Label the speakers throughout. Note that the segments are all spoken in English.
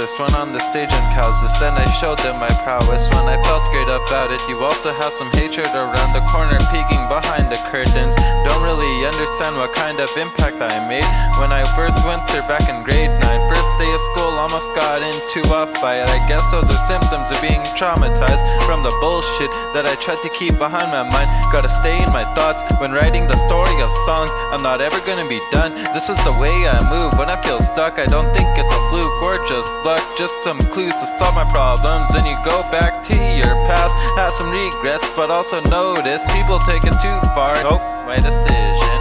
Speaker 1: lyricist when on the stage in Kansas. Then I showed them my prowess when I felt great about it. You also have some hatred around the corner peeking behind the curtains. Don't really understand what kind of impact I made when I first went there back in grade 9. First day of school, almost got into a fight. I guess those are symptoms of being traumatized from the bullshit that I tried to keep behind my mind. Gotta stay in my thoughts when writing the story of songs. I'm not ever gonna be done. This is the way I move when I feel stuck. I don't think it's a fluke or just luck, just some clues to solve my problems. Then you go back to your past, have some regrets, but also notice people take it too far. Nope, my decision.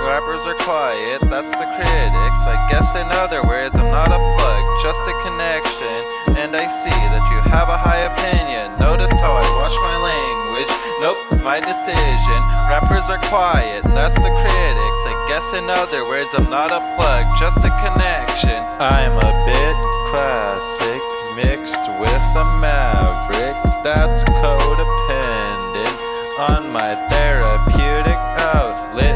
Speaker 1: Rappers are quiet, that's the critics. I guess in other words, I'm not a plug, just a connection. And I see that you have a high opinion. Notice how I watch my language. Nope, my decision. Rappers are quiet, that's the critics. I guess in other words, I'm not a plug, just a connection. I'm a bit classic, mixed with a maverick. That's codependent on my therapeutic outlet.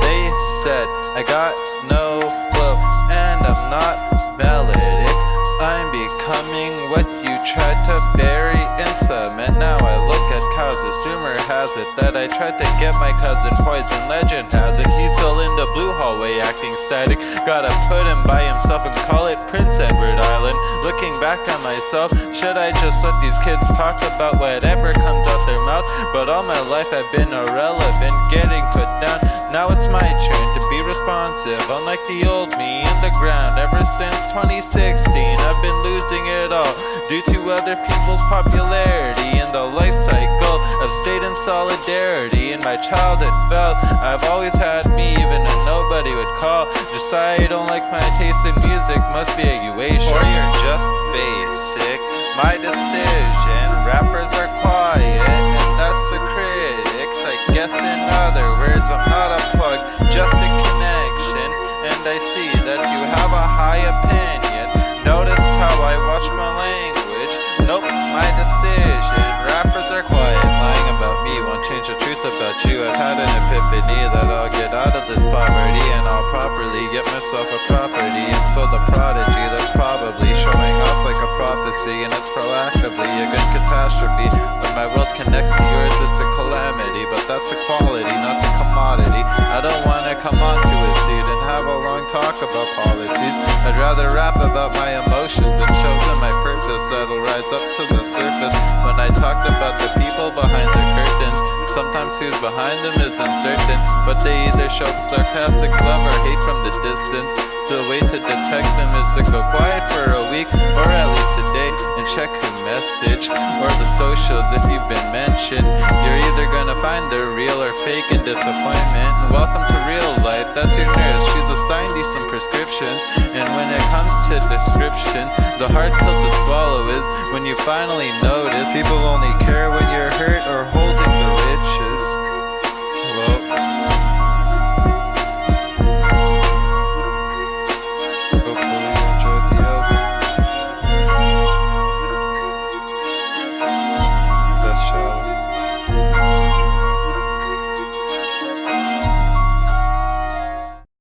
Speaker 1: They said I got no flow and I'm not melodic. I'm becoming what you tried to bury in cement. Now I look at causes. Rumor has it that I tried to get my cousin poisoned. Legend has it he's still in the blue hallway acting static. Gotta put him by himself and call it Prince Edward Island. Looking back on myself, should I just let these kids talk about whatever comes out their mouth? But all my life I've been irrelevant, getting put down. Now it's my turn to be responsive, unlike the old me in the ground. Ever since 2016 I've been losing it all due to other people's popularity. In the life cycle I've stayed in solidarity. In my childhood felt I've always had me even when nobody would call. Just I don't like my taste in music, must be a uation. Or you're just basic. My decision, rappers are quiet and that's the critics. I guess in other words, I'm not a plug, just a connection. And I see that you have a high opinion. Notice how I watch my language. Nope, my decision. Rappers are quiet, lying about me won't change the truth about you. I've had an epiphany that I'll get out of this poverty and I'll properly get myself a property. And so the prodigy that's probably showing off like a prophecy, and it's proactively a good catastrophe. When my world connects to yours, it's a calamity, but that's the quality, not the commodity. I don't wanna come onto a seat and have a long talk about policies. I'd rather rap about my emotions and show them my purpose that'll rise up to the surface. When I talked about the people behind the curtains, sometimes who's behind them is uncertain, but they either show sarcastic love or hate from the distance. The way to detect them is to go quiet for a week, or at least a day, and check who message, or the socials if you've been mentioned. You're either gonna find the real or fake in disappointment. And welcome to real life, that's your nurse, she's assigned you some prescriptions. And when it comes to description, the hard pill to swallow is when you finally notice people only care when you're hurt or holding the riches.